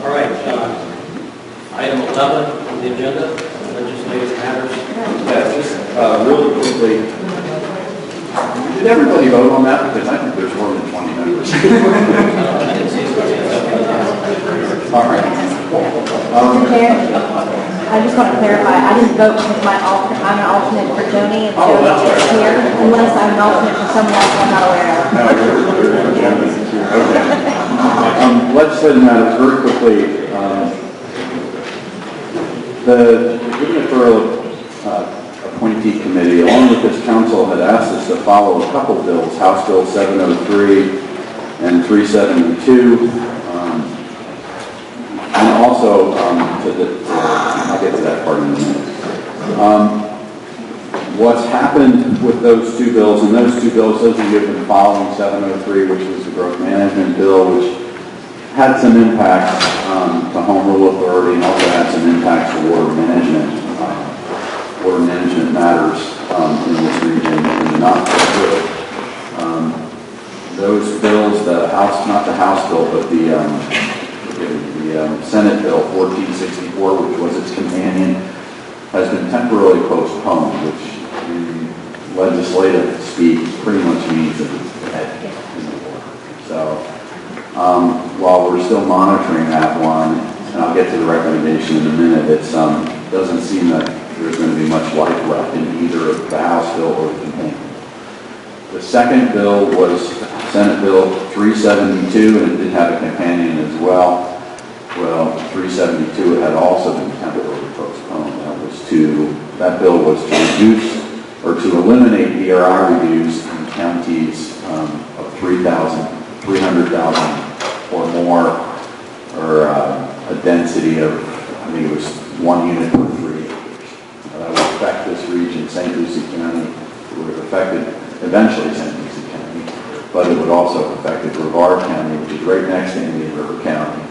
All right, item 11 on the agenda, legislative matters. Yeah, just really quickly, did everybody vote on that? Because I think there's more than 20 members. I didn't see somebody else. All right. Mr. Chair, I just want to clarify, I didn't vote because I'm an alternate for Joni, and Oh, that's Joni is right. here, unless I'm an alternate for someone else I'm not aware of. No, okay. Legislative matters, very quickly. The gubernatorial appointee committee, along with this council, had asked us to follow a couple bills, House Bill 703 and 372, and also, I'll get to that part in a minute. What's happened with those two bills, and those two bills, those of you who have been following 703, which was the growth management bill, which had some impacts to home rule authority and also had some impacts to water management matters in this region, and not so good. Those bills, the House, not the House bill, but the Senate bill 1464, which was its companion, has been temporarily postponed, which in legislative speak pretty much means that it's dead in the water. So while we're still monitoring that one, and I'll get to the recommendation in a minute, it doesn't seem that there's going to be much life left in either the House bill or the companion. The second bill was Senate Bill 372, and it did have a companion as well. Well, 372 had also been temporarily postponed. That bill was to reduce or to eliminate DRI reviews in counties of 300,000 or more, or a density of, I think it was 1 unit per 3 acres. That would affect this region, St. Lucie County. It would have affected eventually St. Lucie County, but it would also have affected Brevard County, which is right next to Indian River County,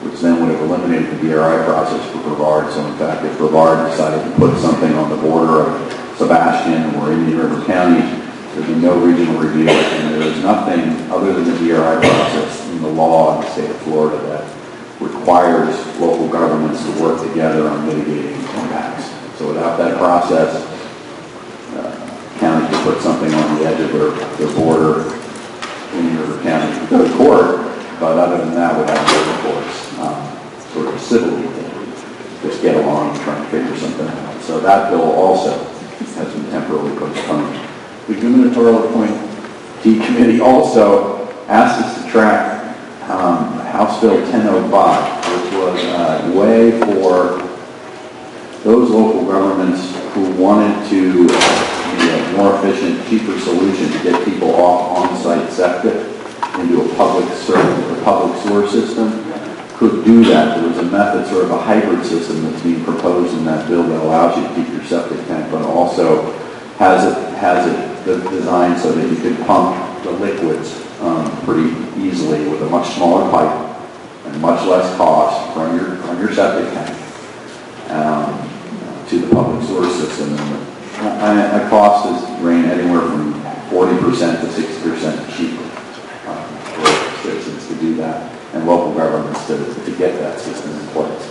which then would have eliminated the DRI process for Brevard. So in fact, if Brevard decided to put something on the border of Sebastian or Indian River County, there'd be no regional review, and there is nothing other than the DRI process in the law in the state of Florida that requires local governments to work together on mitigating impacts. So without that process, county could put something on the edge of their border, Indian River County could go to court, but other than that, would have to go to courts, sort of civilly, just get along and try and figure something out. So that bill also has been temporarily postponed. The gubernatorial appointee committee also asked us to track House Bill 1005, which was a way for those local governments who wanted to be a more efficient, cheaper solution to get people off on-site septic into a public sewer system, could do that. There was a method, sort of a hybrid system that's being proposed in that bill that allows you to keep your septic tank, but also has it designed so that you can pump the liquids pretty easily with a much smaller pipe and much less cost from your septic tank to the public sewer system. And the cost has ranged anywhere from 40% to 60% cheaper for citizens to do that, and local governments to get that system in place.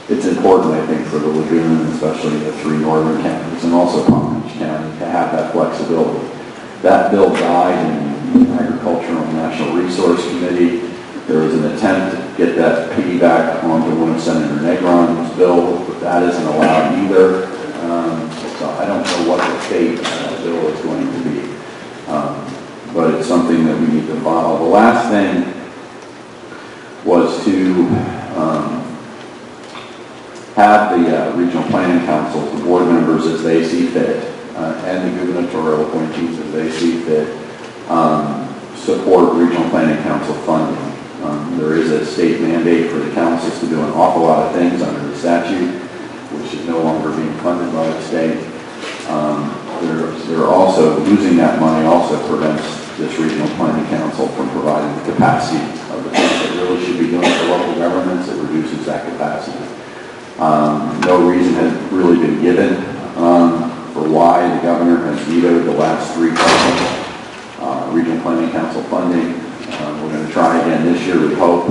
It's important, I think, for the lagoon, especially the 3 northern counties, and also Palm Beach County, to have that flexibility. That bill died in the Agricultural and National Resource Committee. There was an attempt to get that piggyback onto one of Senator Negron's bill, but that isn't allowed either. So I don't know what the fate of that bill is going to be. But it's something that we need to follow. The last thing was to have the regional planning councils, the board members as they see fit, and the gubernatorial appointees as they see fit, support regional planning council funding. There is a state mandate for the councils to do an awful lot of things under the statute, which is no longer being funded by the state. They're also, losing that money also prevents this regional planning council from providing the capacity of the things that really should be doing for local governments. It reduces that capacity. No reason has really been given for why the governor has vetoed the last 3 regional planning council funding. We're going to try again this year, we hope.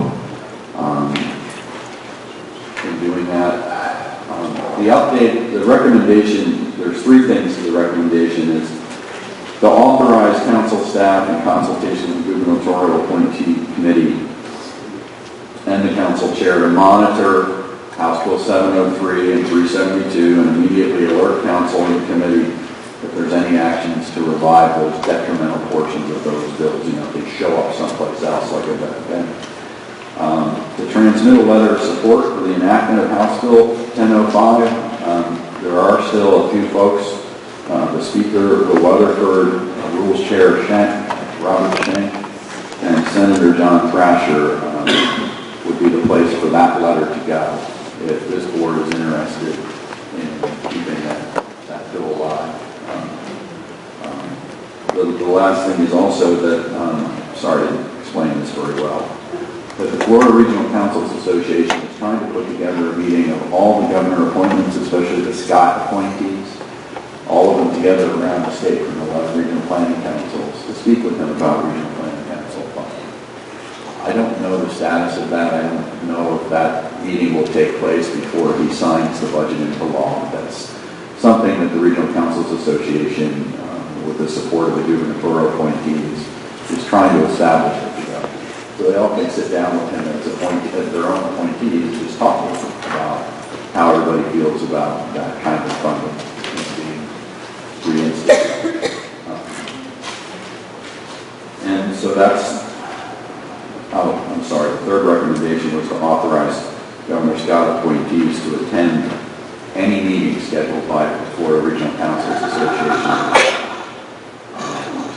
the update, the recommendation, there's three things to the recommendation is to authorize council staff in consultation with the gubernatorial appointee committee and the council chair to monitor House Bill 703 and 372 and immediately alert council and committee if there's any actions to revive those detrimental portions of those bills, if they show up someplace else like a event. To transmit a letter of support for the enactment of House Bill 1005. There are still a few folks, the Speaker, the Weatherford, Rules Chair Robert Schenck, and Senator John Thrasher would be the place for that letter to go if this board is interested in keeping that bill alive. The last thing is also that, sorry to explain this very well, but the Florida Regional Councils Association is trying to put together a meeting of all the governor appointments, especially the Scott appointees, all of them together around the state from the 11 regional planning councils to speak with them about regional planning council funding. I don't know the status of that. I don't know if that meeting will take place before he signs the budget into law. That's something that the Regional Councils Association, with the support of the gubernatorial appointees, is trying to establish it together. So they all can sit down with him as their own appointees and just talk with him about how everybody feels about that kind of funding being reinstated. And so that's, I'm sorry, the third recommendation was to authorize Governor Scott appointees to attend any meeting scheduled by the Florida Regional Councils Association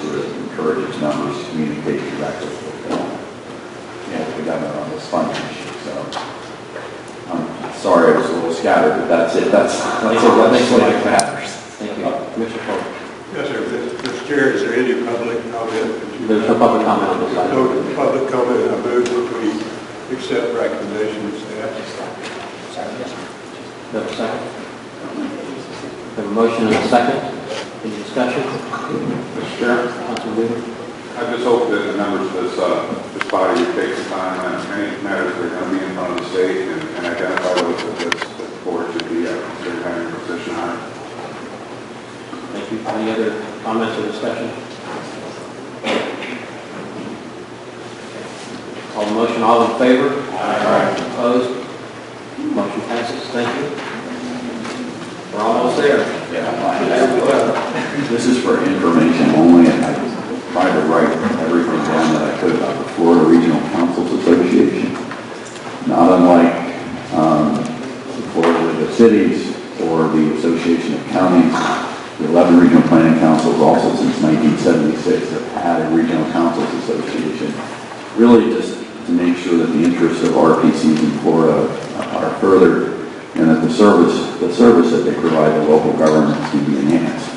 to encourage its members to communicate directly with the governor on this funding issue. So I'm sorry I was a little scattered, but that's it. That's what matters. Thank you. Commissioner Polk. Yes, sir. Mr. Chair, is there any public comment? There's no public comment on this item. No public comment. I move that we accept recommendations of staff. Do you have a second? We have a motion and a second. Any discussion? Mr. Chair, Councilman Weaver. I just hope that the members of this body would take the time on any matters that are going to be in front of the state and identify those that the board should be considering having a position on. Thank you. Any other comments or discussion? Call the motion. All in favor? Aye. Opposed? Motion passes. Thank you. We're almost there. This is for information only, and I tried to write everything down that I could about the Florida Regional Councils Association. Not unlike the Florida League of Cities or the Association of Counties, the 11 regional planning councils also since 1976 have had a regional councils association, really just to make sure that the interests of RPCs in Florida are furthered and that the service that they provide to local governments can be enhanced.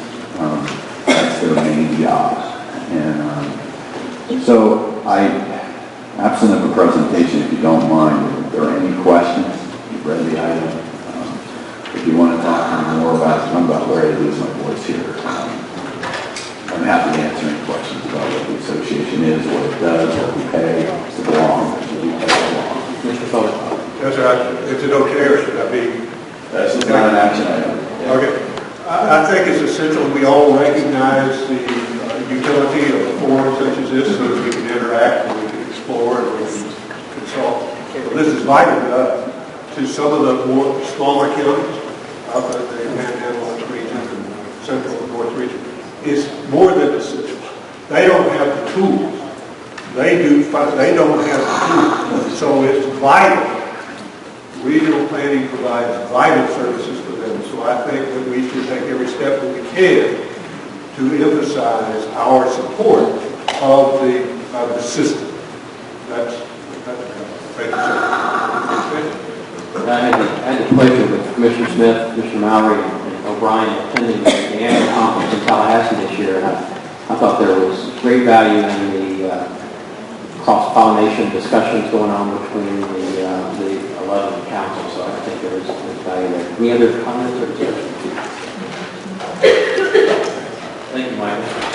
That's their main job. And so absent of a presentation, if you don't mind, if there are any questions, you've read the item. If you want to talk to me more about it, I'm about ready to lose my voice here. I'm happy to answer any questions about what the association is, what it does, what we pay to belong, what we pay to belong. Mr. Foley. Yes, sir. Is it okay, or should I be? That's not an action item. Okay. I think it's essential we all recognize the utility of a forum such as this so that we can interact and we can explore and we can consult. So this is vital to us. To some of the more smaller counties out in the Panhandle region and Central and North region, is more than essential. They don't have the tools. They don't have the tools. So it's vital. Regional planning provides vital services for them. So I think that we should take every step that we can to emphasize our support of the system. Thank you, sir. I had the pleasure with Commissioner Smith, Commissioner Mallory, and O'Brien attending the annual conference in Tallahassee this year. And I thought there was great value in the cross-pollination discussions going on between the 11 councils. So I think there was value there. Any other comments or discussions? Thank you, Michael.